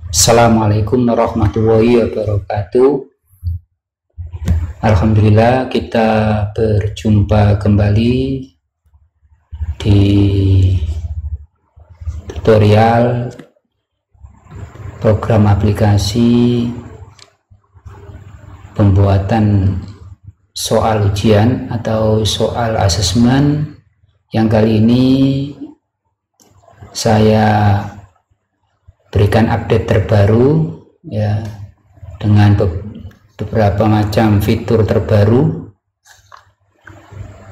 Assalamualaikum warahmatullahi wabarakatuh. Alhamdulillah kita berjumpa kembali di tutorial program aplikasi pembuatan soal ujian atau soal asesmen yang kali ini saya berikan update terbaru ya, dengan beberapa macam fitur terbaru.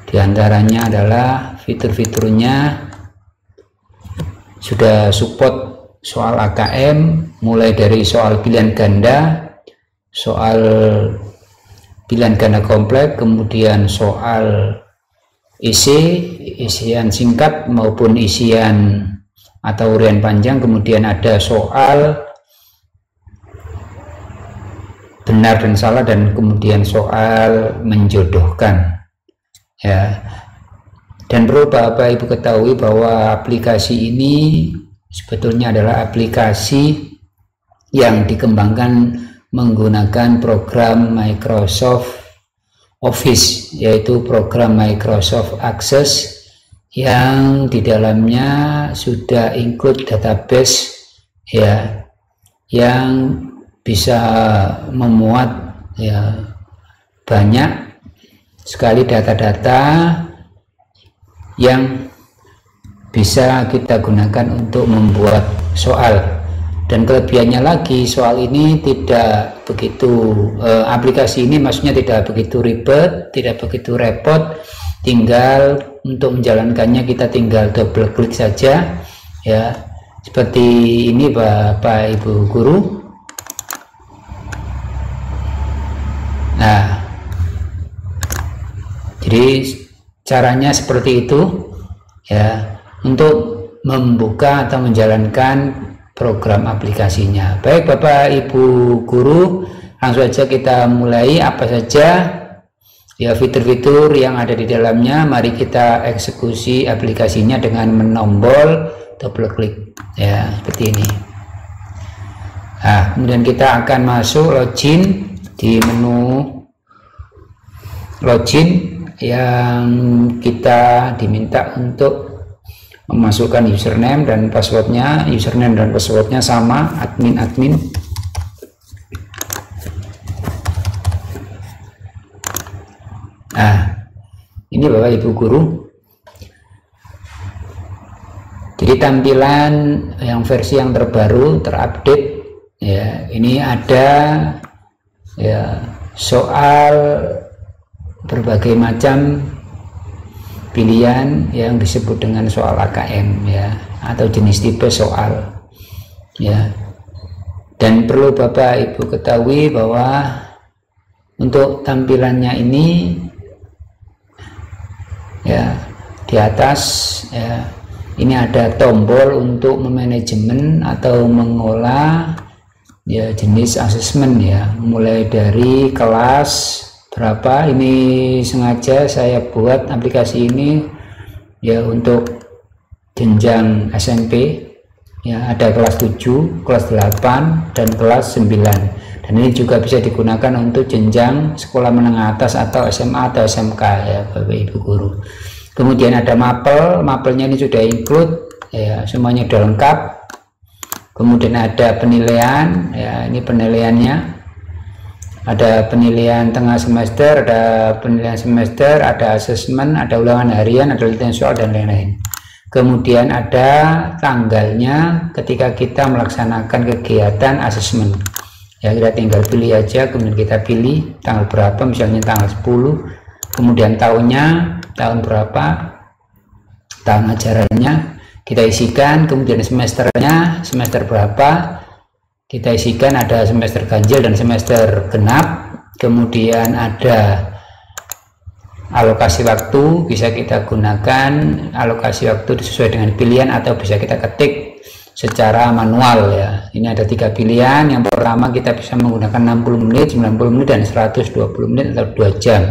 Di antaranya adalah fitur-fiturnya sudah support soal AKM, mulai dari soal pilihan ganda, soal pilihan ganda kompleks, kemudian soal isian singkat maupun isian atau urian panjang, kemudian ada soal benar dan salah, dan kemudian soal menjodohkan ya. Dan perlu Bapak Ibu ketahui bahwa aplikasi ini sebetulnya adalah aplikasi yang dikembangkan menggunakan program Microsoft Office, yaitu program Microsoft Access, yang di dalamnya sudah include database ya, yang bisa memuat ya banyak sekali data-data yang bisa kita gunakan untuk membuat soal. Dan kelebihannya lagi, soal ini tidak begitu aplikasi ini maksudnya tidak begitu ribet, tidak begitu repot. Tinggal untuk menjalankannya kita tinggal double klik saja ya, seperti ini Bapak Ibu guru. Nah, jadi caranya seperti itu ya, untuk membuka atau menjalankan program aplikasinya. Baik Bapak Ibu guru, langsung saja kita mulai. Apa saja ya fitur-fitur yang ada di dalamnya? Mari kita eksekusi aplikasinya dengan menombol double klik ya, seperti ini. Nah, kemudian kita akan masuk login di menu login, yang kita diminta untuk memasukkan username dan passwordnya. Username dan passwordnya sama, admin. Nah, ini Bapak Ibu guru. Jadi tampilan yang versi yang terbaru, terupdate ya. Ini ada ya soal berbagai macam pilihan yang disebut dengan soal AKM ya, atau jenis tipe soal ya. Dan perlu Bapak Ibu ketahui bahwa untuk tampilannya ini ya, di atas ya, ini ada tombol untuk memanajemen atau mengolah ya jenis asesmen ya, mulai dari kelas berapa. Ini sengaja saya buat aplikasi ini ya untuk jenjang SMP ya, ada kelas 7, kelas 8 dan kelas 9. Dan ini juga bisa digunakan untuk jenjang sekolah menengah atas atau SMA atau SMK ya Bapak Ibu guru. Kemudian ada mapelnya ini sudah include ya, semuanya sudah lengkap. Kemudian ada penilaian ya, ini penilaiannya. Ada penilaian tengah semester, ada penilaian semester, ada asesmen, ada ulangan harian, ada latihan soal dan lain-lain. Kemudian ada tanggalnya ketika kita melaksanakan kegiatan asesmen ya, kita tinggal pilih aja, kemudian kita pilih tanggal berapa, misalnya tanggal 10, kemudian tahunnya tahun berapa, tahun ajarannya kita isikan, kemudian semesternya semester berapa kita isikan, ada semester ganjil dan semester genap. Kemudian ada alokasi waktu, bisa kita gunakan alokasi waktu sesuai dengan pilihan atau bisa kita ketik secara manual ya. Ini ada 3 pilihan. Yang pertama kita bisa menggunakan 60 menit, 90 menit dan 120 menit atau 2 jam.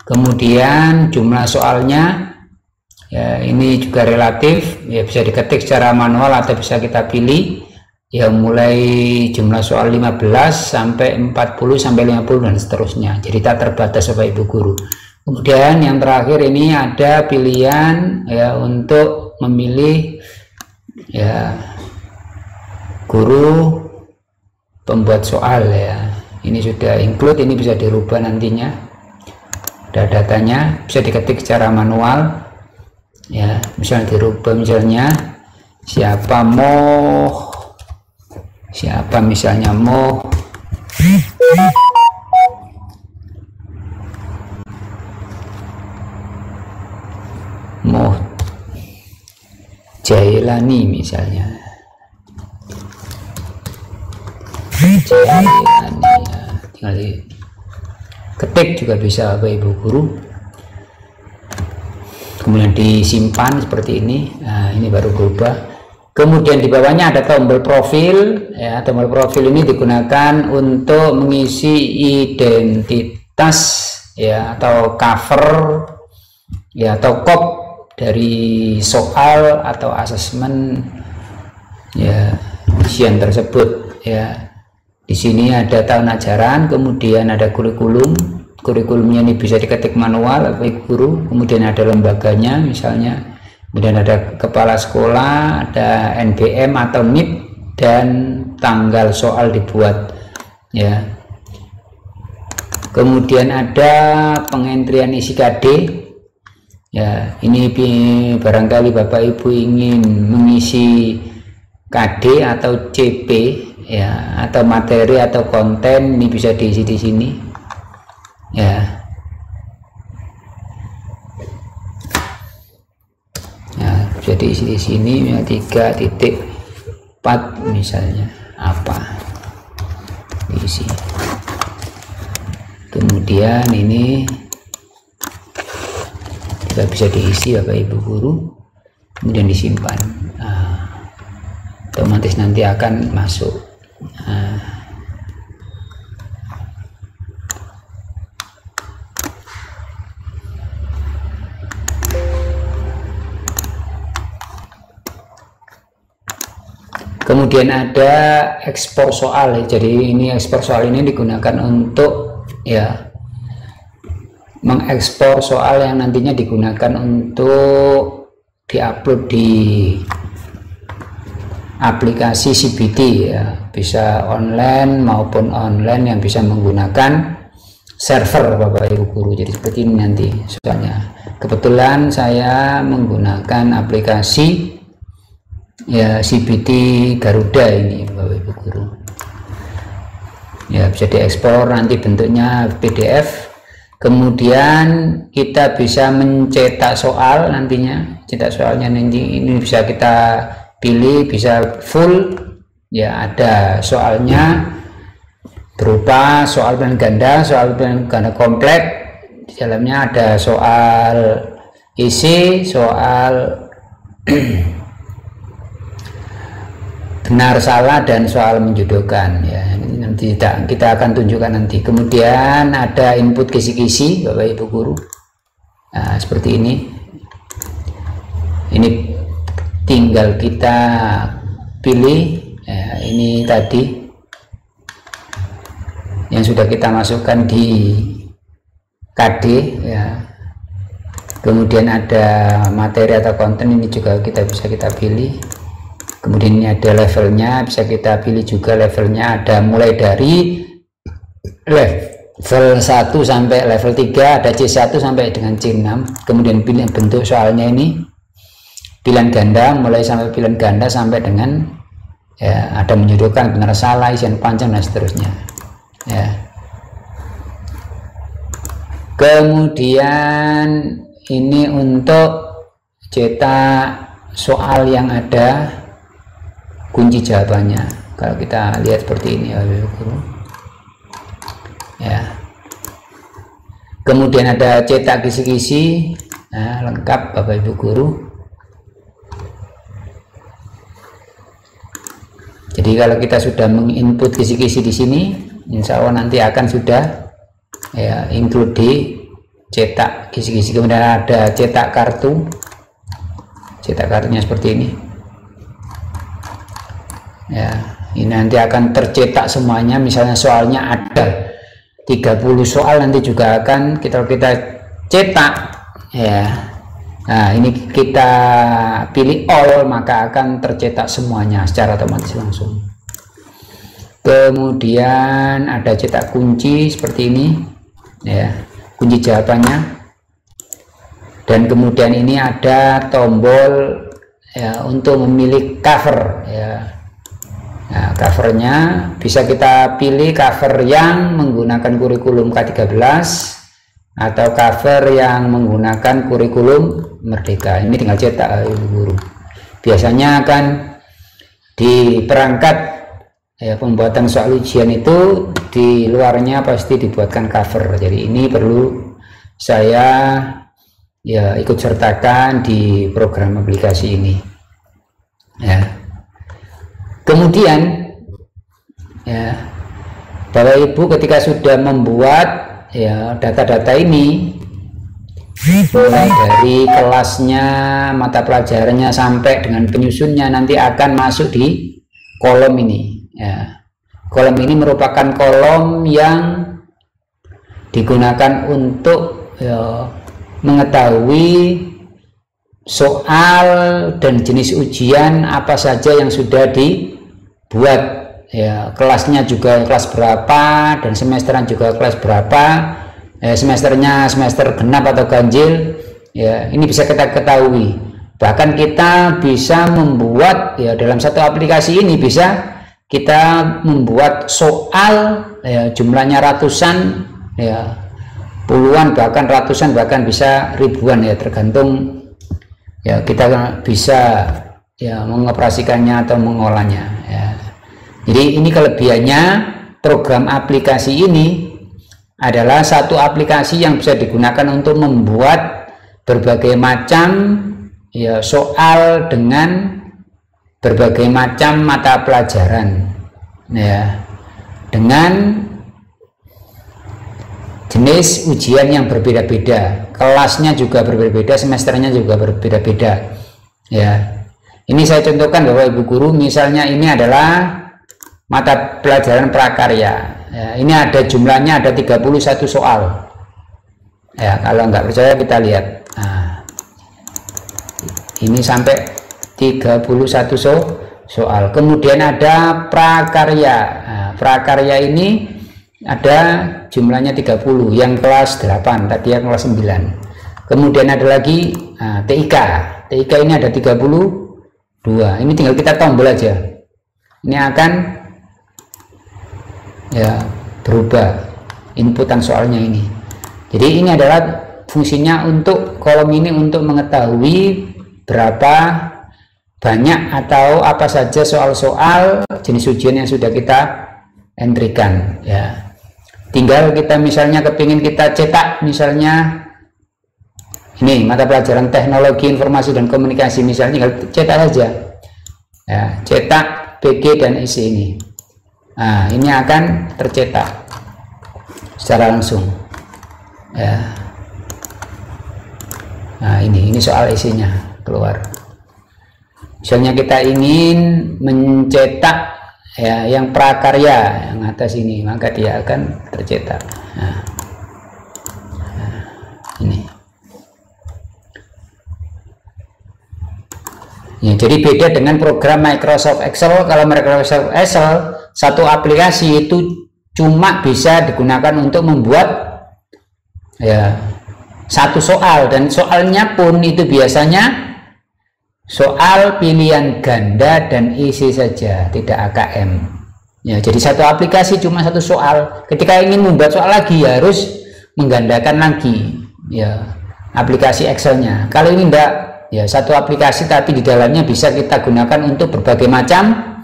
Kemudian jumlah soalnya ya, ini juga relatif ya, bisa diketik secara manual atau bisa kita pilih ya mulai jumlah soal 15 sampai 40 sampai 50 dan seterusnya, jadi tak terbatas Bapak Ibu guru. Kemudian yang terakhir ini ada pilihan ya untuk memilih ya guru pembuat soal ya. Ini sudah include, ini bisa dirubah nantinya, ada datanya, bisa diketik secara manual ya, misalnya dirubah, misalnya siapa misalnya Moh Jailani misalnya, Jailani ya, tinggal ketik juga bisa Bapak Ibu guru, kemudian disimpan seperti ini. Nah, ini baru berubah. Kemudian di bawahnya ada tombol profil ya, tombol profil ini digunakan untuk mengisi identitas ya, atau cover ya, atau kop dari soal atau asesmen ya ujian tersebut ya. Di sini ada tahun ajaran, kemudian ada kurikulumnya ini bisa diketik manual Bapak Ibu guru, kemudian ada lembaganya misalnya, kemudian ada kepala sekolah, ada NBM atau NIP, dan tanggal soal dibuat ya. Kemudian ada pengentrian isi KD ya, ini barangkali Bapak Ibu ingin mengisi KD atau CP ya, atau materi atau konten, ini bisa diisi di sini ya. Ya, bisa diisi di sini ya, 3.4 misalnya apa diisi. Kemudian ini juga bisa diisi Bapak Ibu guru, kemudian disimpan. Nah, otomatis nanti akan masuk. Kemudian ada ekspor soal, jadi ini ekspor soal ini digunakan untuk ya mengekspor soal yang nantinya digunakan untuk diupload di aplikasi CBT ya, bisa online maupun online yang bisa menggunakan server Bapak Ibu guru. Jadi seperti ini nanti soalnya. Kebetulan saya menggunakan aplikasi ya CBT Garuda ini Bapak Ibu guru. Ya, bisa diekspor nanti bentuknya PDF. Kemudian kita bisa mencetak soal nantinya. Cetak soalnya nanti ini bisa kita pilih, bisa full ya, ada soalnya berupa soal pilihan ganda, soal pilihan ganda komplek, di dalamnya ada soal isi, soal benar salah, dan soal menjodohkan ya. Ini nanti kita akan tunjukkan nanti. Kemudian ada input kisi-kisi Bapak Ibu guru. Nah, seperti ini tinggal kita pilih ya, ini tadi yang sudah kita masukkan di KD ya. Kemudian ada materi atau konten, ini juga kita pilih. Kemudian ini ada levelnya, bisa kita pilih juga levelnya, ada mulai dari level 1 sampai level 3, ada C1 sampai dengan C6. Kemudian pilih bentuk soalnya, ini pilihan ganda, mulai sampai pilihan ganda sampai dengan ya, ada menjodohkan, benar salah, isian panjang dan seterusnya ya. Kemudian ini untuk cetak soal yang ada kunci jawabannya. Kalau kita lihat seperti ini ya. Kemudian ada cetak kisi-kisi, nah, lengkap Bapak Ibu guru. Jadi kalau kita sudah menginput kisi-kisi di sini, insya Allah nanti akan sudah ya include di cetak kisi-kisi. Kemudian ada cetak kartu, cetak kartunya seperti ini ya. Ini nanti akan tercetak semuanya. Misalnya soalnya ada 30 soal, nanti juga akan kita cetak ya. Nah, ini kita pilih all, maka akan tercetak semuanya secara otomatis langsung. Kemudian ada cetak kunci seperti ini ya, kunci jawabannya. Dan kemudian ini ada tombol ya untuk memilih cover ya. Nah, covernya bisa kita pilih cover yang menggunakan kurikulum K13 atau cover yang menggunakan kurikulum Merdeka. Ini tinggal cetak Ibu Guru. Biasanya akan di perangkat ya, pembuatan soal ujian itu di luarnya pasti dibuatkan cover. Jadi ini perlu saya ya ikut sertakan di program aplikasi ini ya. Kemudian ya, Bapak Ibu ketika sudah membuat ya data-data ini, mulai dari kelasnya, mata pelajarannya sampai dengan penyusunnya, nanti akan masuk di kolom ini ya. Kolom ini merupakan kolom yang digunakan untuk ya, mengetahui soal dan jenis ujian apa saja yang sudah dibuat ya, kelasnya juga kelas berapa, dan semesteran juga kelas berapa, semesternya semester genap atau ganjil ya, ini bisa kita ketahui. Bahkan kita bisa membuat ya, dalam satu aplikasi ini bisa kita membuat soal ya, jumlahnya ratusan ya, puluhan, bahkan ratusan, bahkan bisa ribuan ya, tergantung ya kita bisa ya mengoperasikannya atau mengolahnya ya. Jadi ini kelebihannya program aplikasi ini adalah satu aplikasi yang bisa digunakan untuk membuat berbagai macam ya soal dengan berbagai macam mata pelajaran ya, dengan jenis ujian yang berbeda-beda, kelasnya juga berbeda-beda, semesternya juga berbeda-beda ya. Ini saya contohkan Bapak Ibu Guru, misalnya ini adalah mata pelajaran prakarya ya, ini ada jumlahnya ada 31 soal ya. Kalau nggak percaya kita lihat, nah, ini sampai 31 soal. Kemudian ada prakarya. Nah, prakarya ini ada jumlahnya 30, yang kelas 8 tadi, yang kelas 9. Kemudian ada lagi TIK. TIK ini ada 32. Ini tinggal kita tombol aja, ini akan ya berubah inputan soalnya ini. Jadi ini adalah fungsinya untuk kolom ini untuk mengetahui berapa banyak atau apa saja soal-soal jenis ujian yang sudah kita entrykan ya. Tinggal kita misalnya kepingin kita cetak, misalnya ini mata pelajaran teknologi informasi dan komunikasi, misalnya tinggal cetak saja ya, cetak PG dan IC ini. Nah, ini akan tercetak secara langsung ya. Nah, ini soal isinya keluar. Misalnya kita ingin mencetak ya yang prakarya yang atas ini, maka dia akan tercetak. Nah, ini ya, jadi beda dengan program Microsoft Excel. Kalau Microsoft Excel satu aplikasi itu cuma bisa digunakan untuk membuat ya satu soal, dan soalnya pun itu biasanya soal pilihan ganda dan isi saja, tidak AKM ya. Jadi satu aplikasi cuma satu soal. Ketika ingin membuat soal lagi ya harus menggandakan lagi ya aplikasi Excelnya. Kalau ini enggak ya, satu aplikasi tapi di dalamnya bisa kita gunakan untuk berbagai macam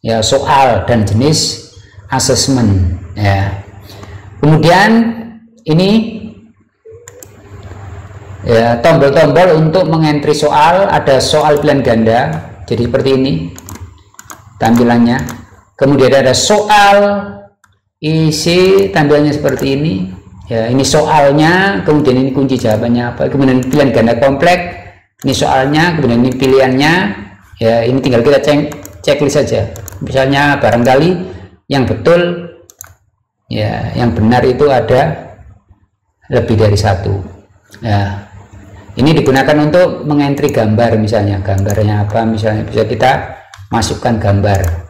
ya soal dan jenis asesmen ya. Kemudian ini ya tombol-tombol untuk mengentry soal. Ada soal pilihan ganda, jadi seperti ini tampilannya. Kemudian ada soal isi, tampilannya seperti ini ya. Ini soalnya, kemudian ini kunci jawabannya apa, kemudian pilihan ganda kompleks, ini soalnya, kemudian ini pilihannya ya. Ini tinggal kita checklist saja. Misalnya barangkali yang betul ya, yang benar itu ada lebih dari satu. Ya, ini digunakan untuk mengentry gambar, misalnya gambarnya apa, misalnya bisa kita masukkan gambar.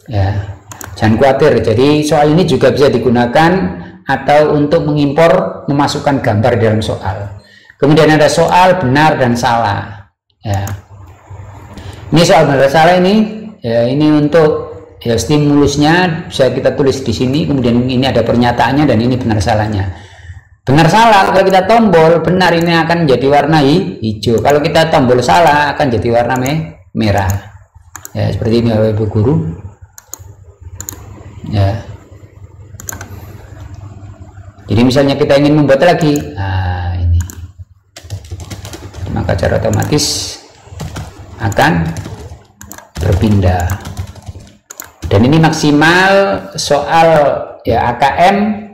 Ya, jangan khawatir. Jadi soal ini juga bisa digunakan atau untuk mengimpor, memasukkan gambar dalam soal. Kemudian ada soal benar dan salah. Ya, ini soal benar dan salah ini, ya ini untuk ya stimulusnya bisa kita tulis di sini. Kemudian ini ada pernyataannya dan ini benar salahnya. Benar salah, kalau kita tombol benar ini akan jadi warna hijau, kalau kita tombol salah akan jadi warna merah. Ya seperti ini Bapak Ibu guru. Ya, jadi misalnya kita ingin membuat lagi, nah ini, maka secara otomatis akan berpindah. Dan ini maksimal soal ya AKM.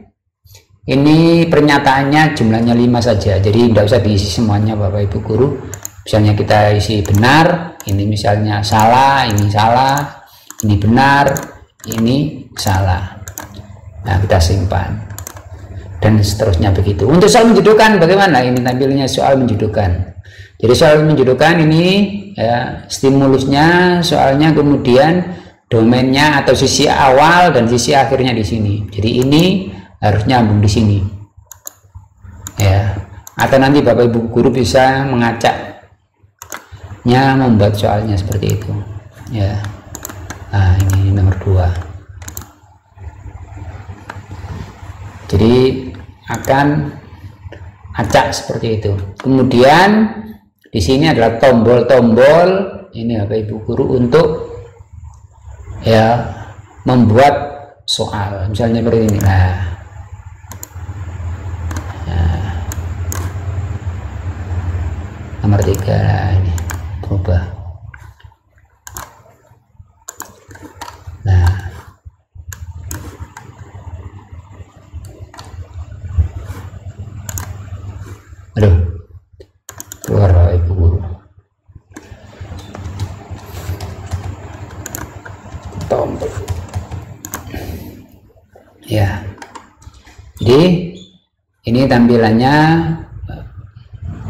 Ini pernyataannya jumlahnya 5 saja, jadi tidak usah diisi semuanya Bapak Ibu guru. Misalnya kita isi benar, ini misalnya salah, ini salah, ini benar, ini salah. Nah kita simpan dan seterusnya begitu. Untuk soal menjodohkan bagaimana? Ini tampilnya soal menjodohkan. Jadi soal menjodohkan ini ya, stimulusnya soalnya, kemudian domainnya atau sisi awal dan sisi akhirnya di sini. Jadi ini harus nyambung di sini. Ya, atau nanti Bapak Ibu guru bisa mengacaknya, membuat soalnya seperti itu. Ya. Nah, ini nomor 2. Jadi akan acak seperti itu. Kemudian di sini adalah tombol-tombol ini Bapak Ibu guru untuk ya membuat soal. Misalnya seperti ini. Nah, nomor 3 ini berubah. Nah, aduh, keluar Ibu guru. Tombol. Ya, jadi ini tampilannya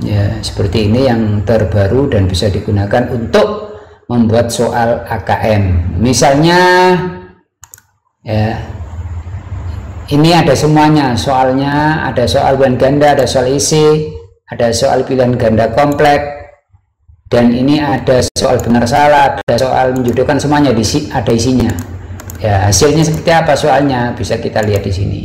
ya seperti ini yang terbaru dan bisa digunakan untuk membuat soal AKM. Misalnya ya ini ada semuanya soalnya, ada soal pilihan ganda, ada soal isi, ada soal pilihan ganda kompleks, dan ini ada soal benar salah, ada soal menjodohkan, semuanya ada isinya. Ya hasilnya seperti apa soalnya bisa kita lihat di sini.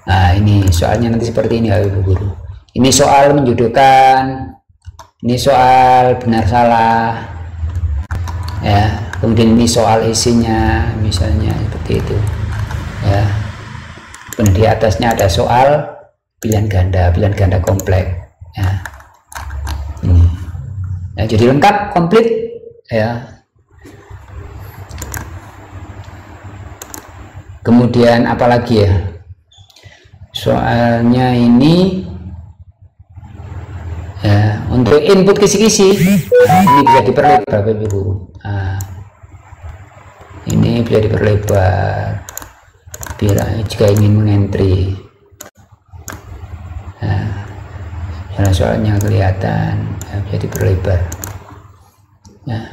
Nah ini soalnya nanti seperti ini Ibu guru. Ini soal menjodohkan, ini soal benar salah, ya. Kemudian ini soal isinya, misalnya seperti itu, ya. Dan di atasnya ada soal pilihan ganda kompleks, ya. Ini, ya, jadi lengkap, komplit, ya. Kemudian apalagi ya? Soalnya ini ya, untuk input kisi-kisi ini bisa diperlebar Bapak Ibu guru. Nah, ini bisa diperlebar biar jika ingin mengentry. Nah, soalnya kelihatan ya, bisa diperlebar. Nah,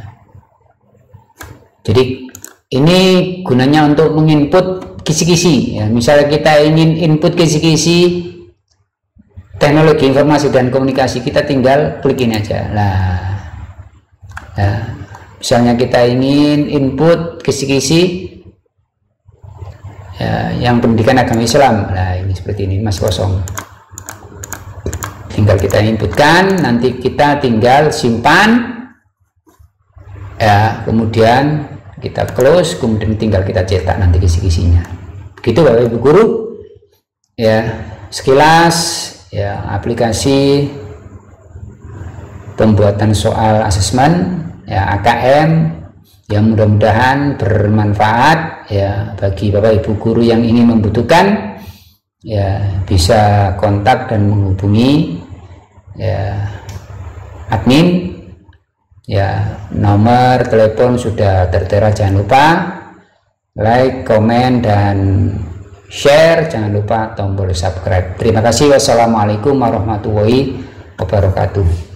jadi ini gunanya untuk menginput kisi-kisi ya. Misalnya kita ingin input kisi-kisi teknologi informasi dan komunikasi, kita tinggal klik ini aja lah ya. Misalnya kita ingin input kisi-kisi ya, yang pendidikan agama Islam, nah ini seperti ini masih kosong, tinggal kita inputkan, nanti kita tinggal simpan ya, kemudian kita close, kemudian tinggal kita cetak nanti kisi-kisinya. Begitu Bapak Ibu guru ya, sekilas ya aplikasi pembuatan soal asesmen ya AKM yang mudah-mudahan bermanfaat ya bagi Bapak Ibu guru yang ingin membutuhkan, ya bisa kontak dan menghubungi ya admin Ya, nomor telepon sudah tertera, jangan lupa like, komen, dan share. Jangan lupa tombol subscribe. Terima kasih. Wassalamualaikum warahmatullahi wabarakatuh.